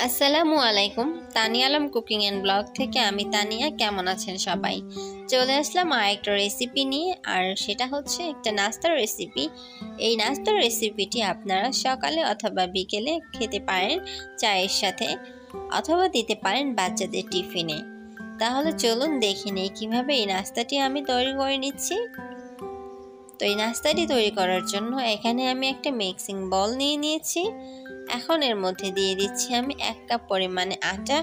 আসসালামু আলাইকুম। Tania Alam cooking and blog থেকে আমি তানিয়া। কেমন আছেন সবাই? চলে আসলাম আর একটা রেসিপি নিয়ে, আর সেটা হচ্ছে একটা নাস্তার রেসিপি। এই নাস্তার রেসিপিটি আপনারা সকালে অথবা বিকেলে খেতে পারেন চায়ের সাথে, অথবা দিতে পারেন বাচ্চাদের টিফিনে। তাহলে চলুন দেখে নেই কীভাবে এই নাস্তাটি আমি তৈরি করে নিচ্ছি। তো এই নাস্তাটি তৈরি করার জন্য এখানে আমি একটা মিক্সিং বল নিয়ে নিয়েছি। এখন এর মধ্যে দিয়ে দিচ্ছি আমি 1 কাপ পরিমাণে আটা।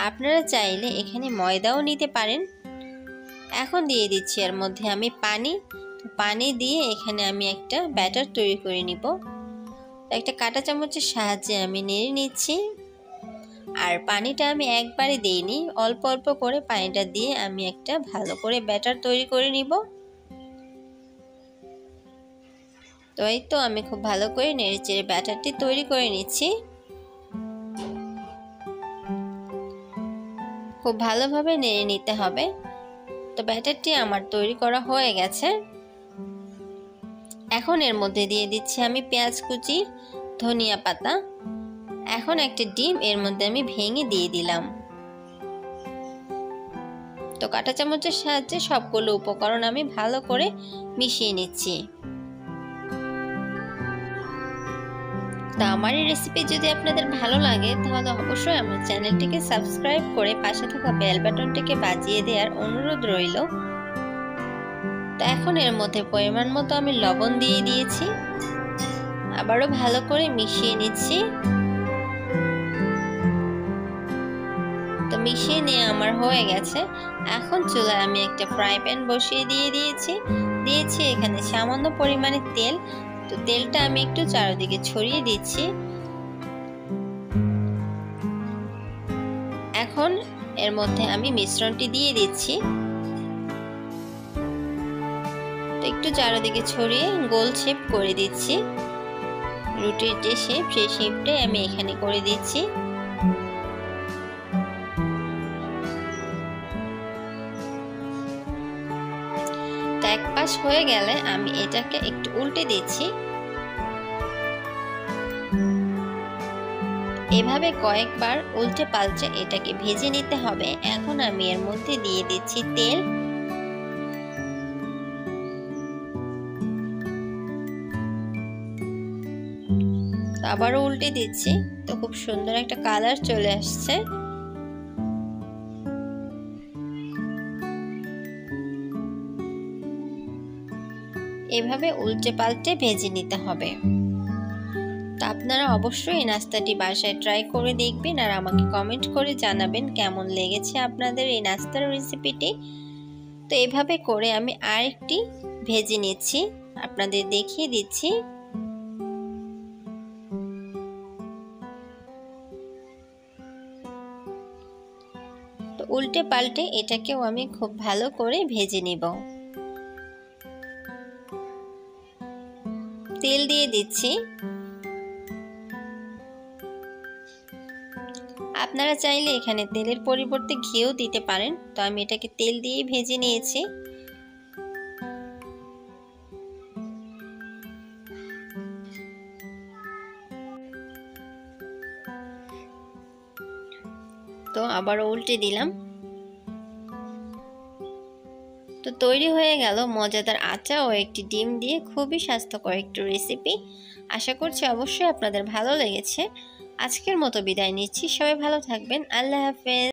আপনারা চাইলে এখানে ময়দাও নিতে পারেন। এখন দিয়ে দিচ্ছি এর মধ্যে আমি পানি দিয়ে এখানে আমি একটা ব্যাটার তৈরি করে নিব। একটা কাঁটা চামচের সাহায্যে আমি নেড়ে নিচ্ছি। আর পানিটা আমি একবারে দিইনি, অল্প অল্প করে পানিটা দিয়ে আমি একটা ভালো করে ব্যাটার তৈরি করে নিব। তো এই তো আমি খুব ভালো করে নেড়েচেড়ে ব্যাটারটি তৈরি করে নিচ্ছি। খুব ভালোভাবে নেড়ে নিতে হবে। তো ব্যাটারটি আমার তৈরি করা হয়ে গেছে। এখন এর মধ্যে দিয়ে দিচ্ছি আমি পেঁয়াজ কুচি, ধনিয়া পাতা। এখন একটা ডিম এর মধ্যে আমি ভেঙে দিয়ে দিলাম। তো কাঁটা চামচের সাহায্যে সবগুলো উপকরণ আমি ভালো করে মিশিয়ে নিচ্ছি। তো আমার এই রেসিপি যদি আপনাদের ভালো লাগে তাহলে অবশ্যই আমার চ্যানেলটিকে সাবস্ক্রাইব করে পাশে থাকা বেল বাটনটিকে বাজিয়ে দেওয়ার অনুরোধ রইল। তো এখন এর মধ্যে পরিমাণ মতো আমি লবণ দিয়ে দিয়েছি। আবারও ভালো করে মিশিয়ে নিচ্ছি। তো মিশিয়ে নিয়ে আমার হয়ে গেছে। এখন চুলায় আমি একটা ফ্রাই প্যান বসিয়ে দিয়েছি এখানে সামান্য পরিমাণে তেল। তো তেলটা আমি একটু চারদিকে ছড়িয়ে দিচ্ছি। এখন এর মধ্যে আমি মিশ্রণটি দিয়ে দিচ্ছি। তো একটু চারদিকে ছড়িয়ে গোল শেপ করে দিচ্ছি। রুটির যে শেপ, সেই শেপটাই আমি এখানে করে দিচ্ছি। এক পাশ হয়ে গেলে আমি এটাকে একটু উল্টে দিচ্ছি। এভাবে কয়েকবার উল্টে পাল্টে এটাকে ভেজে নিতে হবে। এখন আমি এর মধ্যে দিয়ে দিচ্ছি তেল। আবারও উল্টে দিচ্ছি। তো খুব সুন্দর একটা কালার চলে আসছে। এভাবে উল্টে পাল্টে ভেজে নিতে হবে। তো আপনারা অবশ্যই এই নাস্তাটি বাসায় ট্রাই করে দেখবেন আর আমাকে কমেন্ট করে জানাবেন কেমন লেগেছে আপনাদের এই নাস্তার রেসিপিটি। তো এভাবে করে আমি আরেকটি ভেজে নিচ্ছি, আপনাদের দেখিয়ে দিচ্ছি। তো উল্টে পাল্টে এটাকেও আমি খুব ভালো করে ভেজে নিব। তেল দিয়ে দিচ্ছি। আপনারা চাইলে এখানে তেলের পরিবর্তে ঘিও দিতে পারেন। তো আমি এটাকে তেল দিয়েই ভেজে নিয়েছি। তো আবার উল্টে দিলাম। তো তৈরি হয়ে গেল মজাদার আচা ও একটি ডিম দিয়ে খুবই স্বাস্থ্যকর একটি রেসিপি। আশা করছি অবশ্যই আপনাদের ভালো লেগেছে। আজকের মতো বিদায় নিচ্ছি। সবাই ভালো থাকবেন। আল্লাহ হাফেজ।